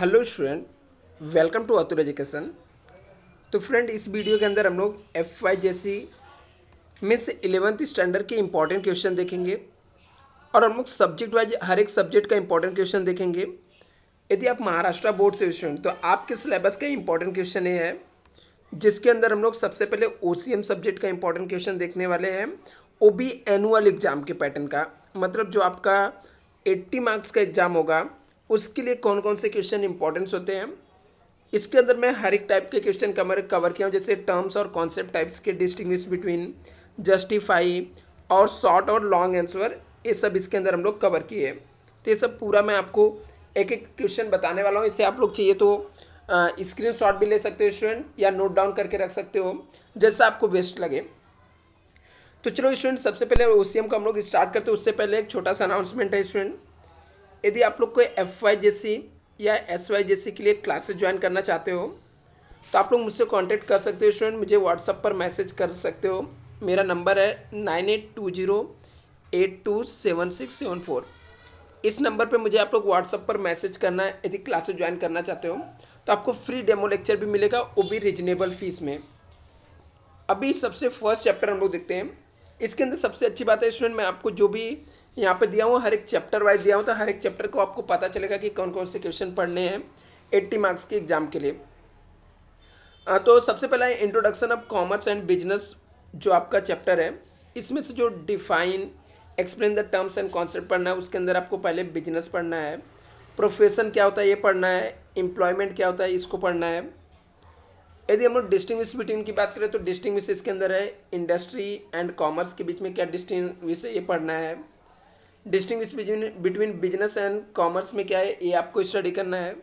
Hello student, welcome to Atul education. तो friend, इस video के अंदर हम लोग एफ वाई जैसी मीन्स 11th स्टैंडर्ड के इंपॉर्टेंट क्वेश्चन देखेंगे और हम लोग सब्जेक्ट वाइज हर एक सब्जेक्ट का इंपॉर्टेंट क्वेश्चन देखेंगे। यदि आप महाराष्ट्र बोर्ड से स्टूडेंट, तो आपके सिलेबस का इंपॉर्टेंट क्वेश्चन ये है जिसके अंदर हम लोग सबसे पहले ओसीएम सब्जेक्ट का इंपॉर्टेंट क्वेश्चन देखने वाले हैं। ओबी एनुअल एग्जाम के पैटर्न का, मतलब जो आपका 80 मार्क्स का एग्जाम होगा उसके लिए कौन कौन से क्वेश्चन इंपॉर्टेंस होते हैं। इसके अंदर मैं हर एक टाइप के क्वेश्चन कवर किया हूँ, जैसे टर्म्स और कॉन्सेप्ट टाइप्स के, डिस्टिंग्विश बिटवीन, जस्टिफाई और शॉर्ट और लॉन्ग आंसर, ये सब इसके अंदर हम लोग कवर किए हैं। तो ये सब पूरा मैं आपको एक एक क्वेश्चन बताने वाला हूँ। इसे आप लोग चाहिए तो स्क्रीन शॉट भी ले सकते हो स्टूडेंट, या नोट डाउन करके रख सकते हो, जैसा आपको बेस्ट लगे। तो चलो स्टूडेंट, सबसे पहले ओसीएम का हम लोग स्टार्ट करते हैं। उससे पहले एक छोटा सा अनाउंसमेंट है स्टूडेंट, यदि आप लोग कोई एफ वाई जैसी या एस वाई जैसी के लिए क्लासेस ज्वाइन करना चाहते हो तो आप लोग मुझसे कांटेक्ट कर सकते हो स्टूडेंट। मुझे व्हाट्सअप पर मैसेज कर सकते हो। मेरा नंबर है 9820827674। इस नंबर पे मुझे आप लोग व्हाट्सअप पर मैसेज करना है यदि क्लासेस ज्वाइन करना चाहते हो। तो आपको फ्री डेमो लेक्चर भी मिलेगा, वो भी रिजनेबल फीस में। अभी सबसे फर्स्ट चैप्टर हम लोग देखते हैं। इसके अंदर सबसे अच्छी बात है स्टूडेंट, मैं आपको जो भी यहाँ पे दिया हूँ हर एक चैप्टर वाइज दिया हूँ, तो हर एक चैप्टर को आपको पता चलेगा कि कौन कौन से क्वेश्चन पढ़ने हैं 80 मार्क्स के एग्जाम के लिए। तो सबसे पहला है introduction of commerce and business, जो आपका चैप्टर है। इसमें से जो define, explain the terms and concept पढ़ना है, उसके अंदर आपको पहले बिजनेस पढ़ना है, प्रोफेशन क्या होता है ये पढ़ना है, एम्प्लॉयमेंट क्या होता है इसको पढ़ना है। यदि हम लोग डिस्टिंग्विश बिटवीन की बात करें तो डिस्टिंग्विश इसके अंदर है इंडस्ट्री एंड कॉमर्स के बीच में क्या डिस्टिंग्विश है ये पढ़ना है। Distinguish between business and commerce में क्या है ये आपको स्टडी करना है।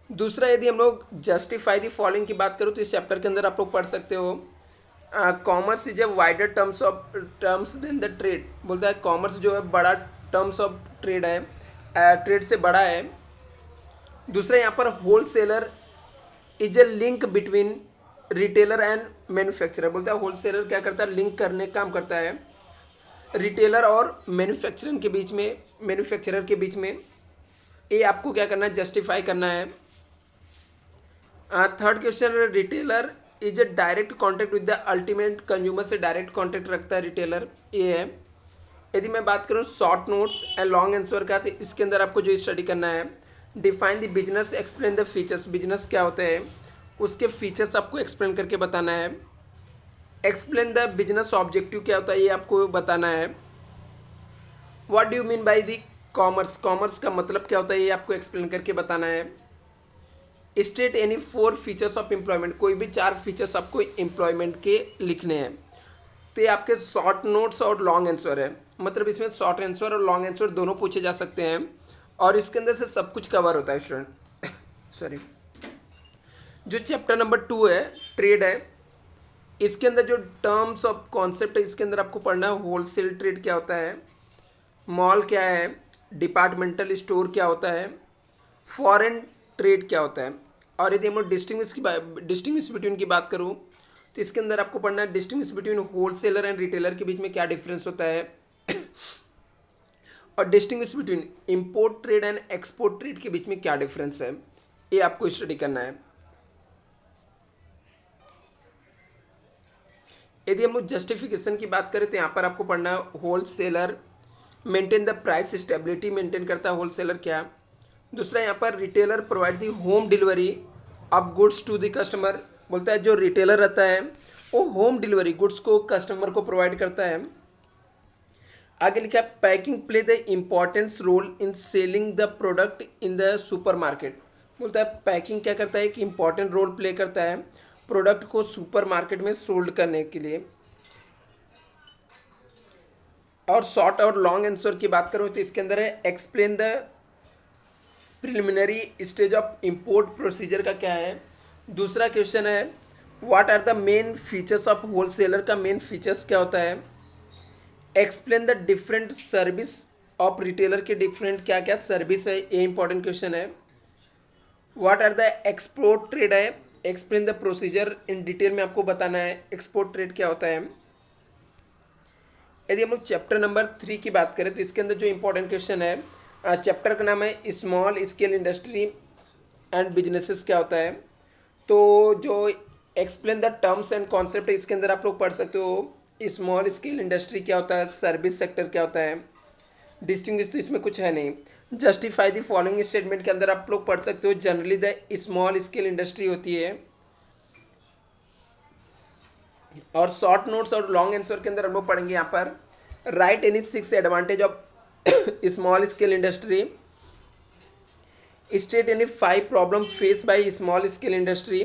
दूसरा, यदि हम लोग जस्टिफाई द फॉलोइंग की बात करूँ तो इस चैप्टर के अंदर आप लोग पढ़ सकते हो commerce is a wider terms than the trade. बोलता है कॉमर्स जो है बड़ा टर्म्स ऑफ ट्रेड है, ट्रेड से बड़ा है। दूसरा, यहाँ पर whole seller is a link between retailer and manufacturer. बोलता है होल सेलर क्या करता है, लिंक करने का काम करता है रिटेलर और मैन्युफैक्चरर के बीच में। ये आपको क्या करना है, जस्टिफाई करना है। Third question, retailer is a direct contact with the ultimate consumer, से डायरेक्ट कॉन्टैक्ट रखता है रिटेलर, ये है। यदि मैं बात करूँ short notes and long answer का, तो इसके अंदर आपको जो स्टडी करना है, define the business, explain the features. Business क्या होता है उसके फीचर्स आपको एक्सप्लेन करके बताना है। एक्सप्लेन द बिजनेस ऑब्जेक्टिव क्या होता है ये आपको बताना है। What do you mean by the commerce, commerce का मतलब क्या होता है ये आपको एक्सप्लेन करके बताना है। State any 4 features of employment, कोई भी 4 फीचर्स आपको एम्प्लॉयमेंट के लिखने हैं। तो ये आपके शॉर्ट नोट्स और लॉन्ग आंसर है, मतलब इसमें शॉर्ट आंसर और लॉन्ग आंसर दोनों पूछे जा सकते हैं और इसके अंदर से सब कुछ कवर होता है स्टूडेंट। सॉरी। जो चैप्टर नंबर 2 है, ट्रेड है, इसके अंदर जो टर्म्स ऑफ कॉन्सेप्ट है इसके अंदर आपको पढ़ना है होलसेल ट्रेड क्या होता है, मॉल क्या है, डिपार्टमेंटल स्टोर क्या होता है, फॉरेन ट्रेड क्या होता है। और यदि हम डिस्टिंग्विश बिटवीन की बात करूँ तो इसके अंदर आपको पढ़ना है distinguish between wholesaler and retailer के बीच में क्या डिफरेंस होता है, और distinguish between import trade and export trade के बीच में क्या डिफरेंस है, ये आपको स्टडी करना है। यदि हम लोग जस्टिफिकेशन की बात करें तो यहाँ पर आपको पढ़ना है wholesaler maintain the price stability, maintain करता है होलसेलर क्या। दूसरा, यहाँ पर retailer provide the home delivery of goods to the customer. बोलता है जो रिटेलर रहता है वो होम डिलीवरी गुड्स को कस्टमर को प्रोवाइड करता है। आगे लिखा है packing play the importance role in selling the product in the supermarket. बोलता है पैकिंग क्या करता है कि इंपॉर्टेंट रोल प्ले करता है प्रोडक्ट को सुपर मार्केट में सोल्ड करने के लिए। और शॉर्ट और लॉन्ग आंसर की बात करूँ तो इसके अंदर है explain the preliminary stage of import procedure का क्या है। दूसरा क्वेश्चन है what are the main features of wholesaler, का मेन फीचर्स क्या होता है। Explain the different service of retailer के डिफरेंट क्या क्या सर्विस है, ये इंपॉर्टेंट क्वेश्चन है। What are the export trade है, explain the procedure, in detail में आपको बताना है एक्सपोर्ट ट्रेड क्या होता है। यदि हम लोग चैप्टर नंबर 3 की बात करें तो इसके अंदर जो इंपॉर्टेंट क्वेश्चन है चैप्टर का नाम है small scale industry and businesses क्या होता है। तो जो explain the terms and concept इसके अंदर आप लोग पढ़ सकते हो। स्मॉल स्केल इंडस्ट्री क्या होता है, सर्विस सेक्टर क्या होता है, डिस्टिंग्विश तो इसमें कुछ है नहीं। जस्टिफाई द फॉलोइंग स्टेटमेंट के अंदर आप लोग पढ़ सकते हो generally the small scale industry होती है। और शॉर्ट नोट्स और लॉन्ग आंसर के अंदर हम लोग पढ़ेंगे यहाँ पर right any 6 advantage of small scale industry, state any 5 problem face by small scale industry,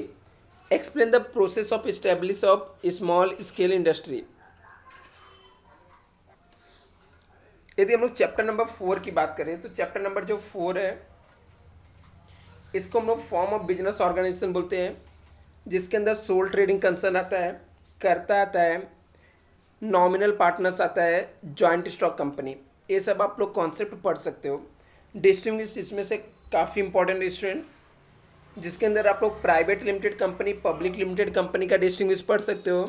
explain the process of establish of small scale industry. यदि हम लोग चैप्टर नंबर 4 की बात करें तो चैप्टर नंबर जो 4 है इसको हम लोग फॉर्म ऑफ बिजनेस ऑर्गेनाइजेशन बोलते हैं, जिसके अंदर सोल ट्रेडिंग कंसर्न आता है, कर्ता आता है, नॉमिनल पार्टनर्स आता है, जॉइंट स्टॉक कंपनी। ये सब आप लोग कॉन्सेप्ट पढ़ सकते हो। डिस्टिंग्विश इसमें से काफ़ी इंपॉर्टेंट स्टूडेंट, जिसके अंदर आप लोग private limited company, public limited company का डिस्टिंग्विश पढ़ सकते हो।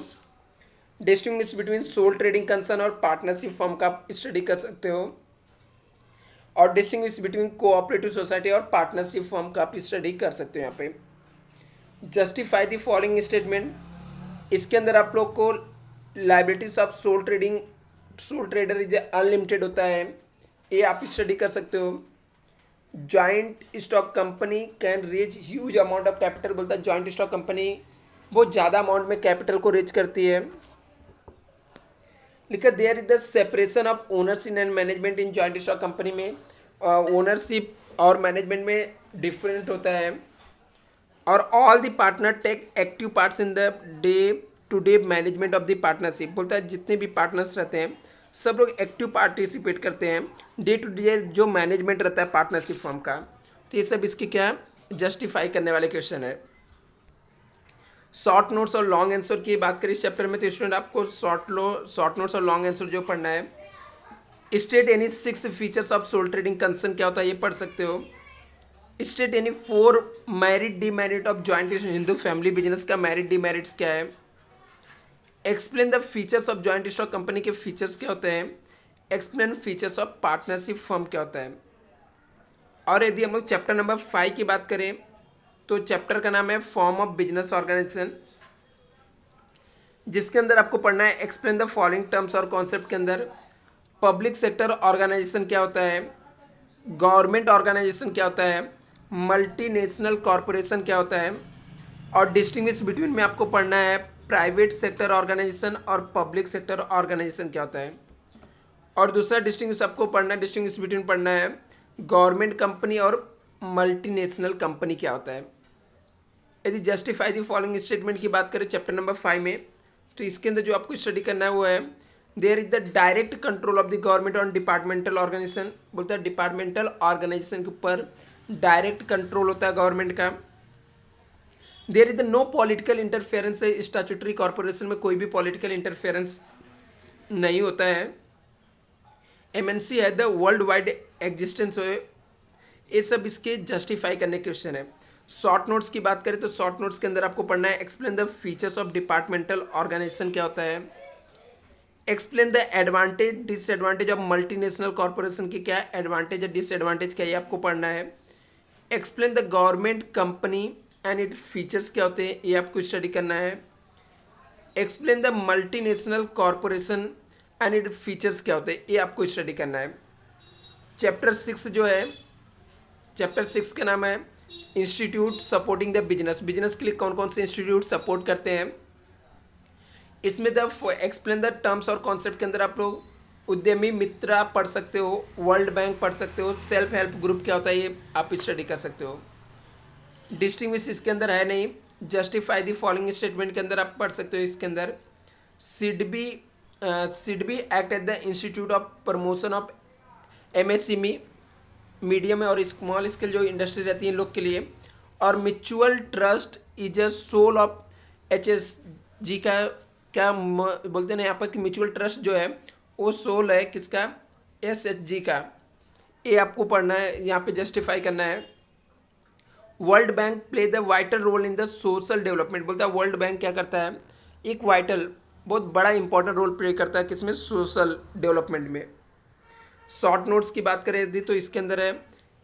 Distinguish between sole trading concern और पार्टनरशिप फर्म का स्टडी कर सकते हो। और डिस्टिंग्विश बिटवीन कोऑपरेटिव सोसाइटी और पार्टनरशिप फर्म का आप स्टडी कर सकते हो। यहाँ पे जस्टिफाई द फॉलोइंग स्टेटमेंट, इसके अंदर आप लोग को liabilities of sole trader is unlimited होता है, ये आप स्टडी कर सकते हो। Joint stock company can raise huge amount of capital, बोलता है जॉइंट स्टॉक कंपनी बहुत ज़्यादा अमाउंट में कैपिटल को रेज करती है। लिखा there is the separation of ownership and management in joint stock company में ओनरशिप और मैनेजमेंट में डिफरेंट होता है। और all the partner take active parts in the day to day management of the partnership, बोलता है जितने भी पार्टनर्स रहते हैं सब लोग एक्टिव पार्टिसिपेट करते हैं डे टू डे जो मैनेजमेंट रहता है पार्टनरशिप फर्म का। तो ये सब इसकी क्या जस्टिफाई करने वाले क्वेश्चन है। शॉर्ट नोट्स और लॉन्ग आंसर की बात करें इस चैप्टर में तो स्टूडेंट आपको शॉर्ट नोट्स और लॉन्ग आंसर जो पढ़ना है, state any 6 features of sole trading concern क्या होता है ये पढ़ सकते हो। State any 4 merit demerit of joint Hindu family business का मेरिट डीमेरिट्स क्या है। Explain the features of joint stock company के फीचर्स क्या होते हैं। Explain features of partnership firm क्या होता है। और यदि हम लोग चैप्टर नंबर 5 की बात करें तो चैप्टर का नाम है फॉर्म ऑफ बिजनेस ऑर्गेनाइजेशन, जिसके अंदर आपको पढ़ना है एक्सप्लेन द फॉलोइंग टर्म्स और कॉन्सेप्ट के अंदर पब्लिक सेक्टर ऑर्गेनाइजेशन क्या होता है, गवर्नमेंट ऑर्गेनाइजेशन क्या होता है, मल्टीनेशनल कॉरपोरेशन क्या होता है। और डिस्टिंग्विश बिटवीन में आपको पढ़ना है प्राइवेट सेक्टर ऑर्गेनाइजेशन और पब्लिक सेक्टर ऑर्गेनाइजेशन क्या होता है। और दूसरा डिस्टिंग्विश आपको पढ़ना है, डिस्टिंग्विश बिटवीन पढ़ना है गवर्नमेंट कंपनी और मल्टीनेशनल कंपनी क्या होता है। यदि जस्टिफाई द फॉलोइंग स्टेटमेंट की बात करें चैप्टर नंबर 5 में तो इसके अंदर जो आपको स्टडी करना है वो है there is the direct control of the government on departmental organisation, बोलता है डिपार्टमेंटल ऑर्गेनाइजेशन के ऊपर डायरेक्ट कंट्रोल होता है गवर्नमेंट का। There is the no political interference, statutory corporation में कोई भी पॉलिटिकल इंटरफेरेंस नहीं होता है। एमएनसी है द वर्ल्ड वाइड एग्जिस्टेंस, ये सब इसके जस्टिफाई करने के क्वेश्चन है। शॉर्ट नोट्स की बात करें तो शॉर्ट नोट्स के अंदर आपको पढ़ना है explain the features of departmental organisation क्या होता है, explain the advantage disadvantage of multinational corporation की क्या एडवांटेज या डिसएडवांटेज क्या ये आपको पढ़ना है। Explain the government company and it features क्या होते हैं ये आपको स्टडी करना है। Explain the multinational corporation and it features क्या होते हैं ये आपको स्टडी करना है। चैप्टर 6 जो है, चैप्टर 6 का नाम है institute supporting the business, business के लिए कौन कौन से इंस्टीट्यूट सपोर्ट करते हैं। इसमें द एक्सप्लेन द टर्म्स और कॉन्सेप्ट के अंदर आप लोग उद्यमी मित्रा पढ़ सकते हो, वर्ल्ड बैंक पढ़ सकते हो, सेल्फ हेल्प ग्रुप क्या होता है ये आप स्टडी कर सकते हो। डिस्टिंग्विश इसके अंदर है नहीं। जस्टिफाई द फॉलोइंग स्टेटमेंट के अंदर आप पढ़ सकते हो इसके अंदर SIDBI act at the institute of promotion of MSME, medium और स्मॉल स्केल जो इंडस्ट्री रहती है इन लोग के लिए। और mutual trust is a soul of HSG का क्या बोलते हैं यहाँ पर कि म्यूचुअल ट्रस्ट जो है वो सोल है किसका, एसएचजी का, ये आपको पढ़ना है यहाँ पे जस्टिफाई करना है। World bank play the vital role in the social development, बोलता है वर्ल्ड बैंक क्या करता है एक वाइटल बहुत बड़ा इंपॉर्टेंट रोल प्ले करता है किसमें, सोशल डेवलपमेंट में। शॉर्ट नोट्स की बात करें यदि तो इसके अंदर है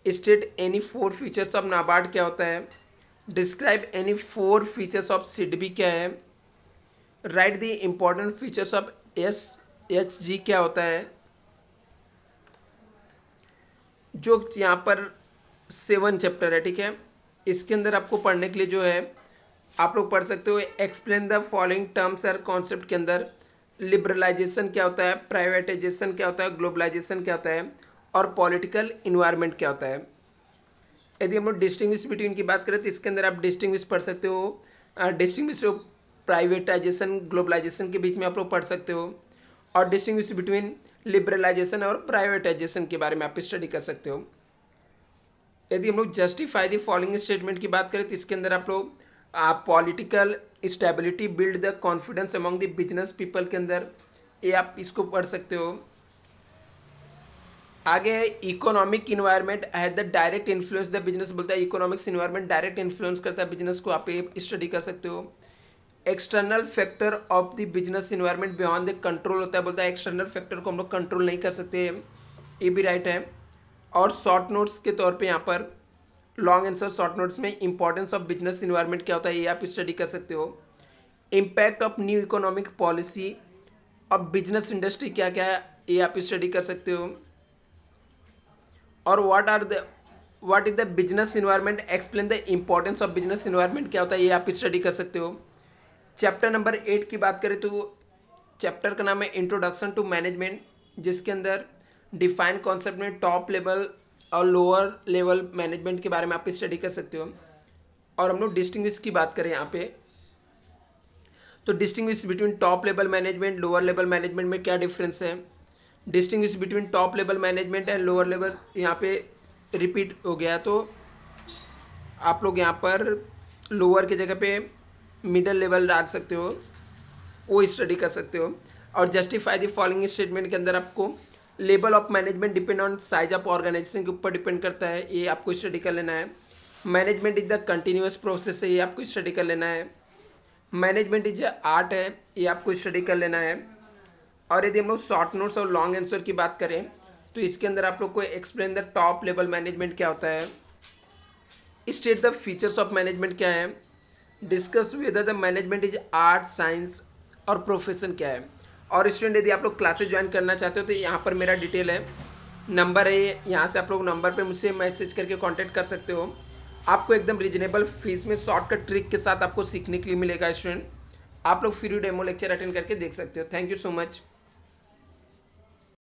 state any 4 features of NABARD क्या होता है, describe any 4 features of SIDBI क्या है, right the important features of SHG क्या होता है। जो यहाँ पर 7 चैप्टर है, ठीक है। इसके अंदर आपको पढ़ने के लिए जो है आप लोग पढ़ सकते हो एक्सप्लेन द फॉलोइंग टर्म्स और कॉन्सेप्ट के अंदर लिबरलाइजेशन क्या होता है, प्राइवेटाइजेशन क्या होता है, ग्लोबलाइजेशन क्या होता है और पॉलिटिकल इन्वायरमेंट क्या होता है। यदि हम लोग डिस्टिंग्विश बिटवीन की बात करें तो इसके अंदर आप डिस्टिंग्विश पढ़ सकते हो, डिस्टिंग्विश प्राइवेटाइजेशन ग्लोबलाइजेशन के बीच में आप लोग पढ़ सकते हो, और डिस्टिंग्विश बिटवीन लिबरलाइजेशन और प्राइवेटाइजेशन के बारे में आप स्टडी कर सकते हो। यदि हम लोग जस्टिफाई द फॉलोइंग स्टेटमेंट की बात करें तो इसके अंदर आप लोग political stability build the confidence among the business people के अंदर ये आप इसको पढ़ सकते हो। आगे है economic environment has the direct influence the business, बोलता है इकोनॉमिक्स इन्वायरमेंट डायरेक्ट इन्फ्लुएंस करता है बिजनेस को, आप ये स्टडी कर सकते हो। External factor of the business environment beyond the control होता है, बोलता है एक्सटर्नल फैक्टर को हम लोग कंट्रोल नहीं कर सकते, ये भी राइट है। और शॉर्ट नोट्स के तौर पे यहाँ पर लॉन्ग आंसर शॉर्ट नोट्स में इंपॉर्टेंस ऑफ बिजनेस इन्वायरमेंट क्या होता है ये आप स्टडी कर सकते हो। Impact of new economic policy of business industry क्या क्या है ये आप स्टडी कर सकते हो। और what is the business environment, explain the importance of business environment क्या होता है ये आप स्टडी कर सकते हो। चैप्टर नंबर 8 की बात करें तो चैप्टर का नाम है इंट्रोडक्शन टू मैनेजमेंट, जिसके अंदर डिफाइन कॉन्सेप्ट में टॉप लेवल और लोअर लेवल मैनेजमेंट के बारे में आप स्टडी कर सकते हो। और हम लोग डिस्टिंग्विश की बात करें यहाँ पे तो distinguish between top level management lower level management में क्या डिफरेंस है, distinguish between top level management and lower level यहाँ पे रिपीट हो गया, तो आप लोग यहाँ पर लोअर की जगह पे मिडल लेवल डाल सकते हो, वो स्टडी कर सकते हो। और जस्टिफाई द फॉलोइंग स्टेटमेंट के अंदर आपको level of management depend on size of organization के ऊपर डिपेंड करता है, ये आपको स्टडी कर लेना है। Management is the continuous process है, ये आपको स्टडी कर लेना है। मैनेजमेंट इज आर्ट है, ये आपको स्टडी कर लेना है। और यदि हम लोग शॉर्ट नोट्स और लॉन्ग आंसर की बात करें तो इसके अंदर आप लोग को explain the top level management क्या होता है, state the features of management क्या है, discuss whether the management is art science और प्रोफेशन क्या है। और स्टूडेंट यदि आप लोग क्लासेस ज्वाइन करना चाहते हो तो यहाँ पर मेरा डिटेल है, नंबर है, यहाँ से आप लोग नंबर पे मुझसे मैसेज करके कांटेक्ट कर सकते हो। आपको एकदम रिजनेबल फीस में शॉर्टकट ट्रिक के साथ आपको सीखने के लिए मिलेगा स्टूडेंट। आप लोग फ्री डेमो लेक्चर अटेंड करके देख सकते हो। Thank you so much.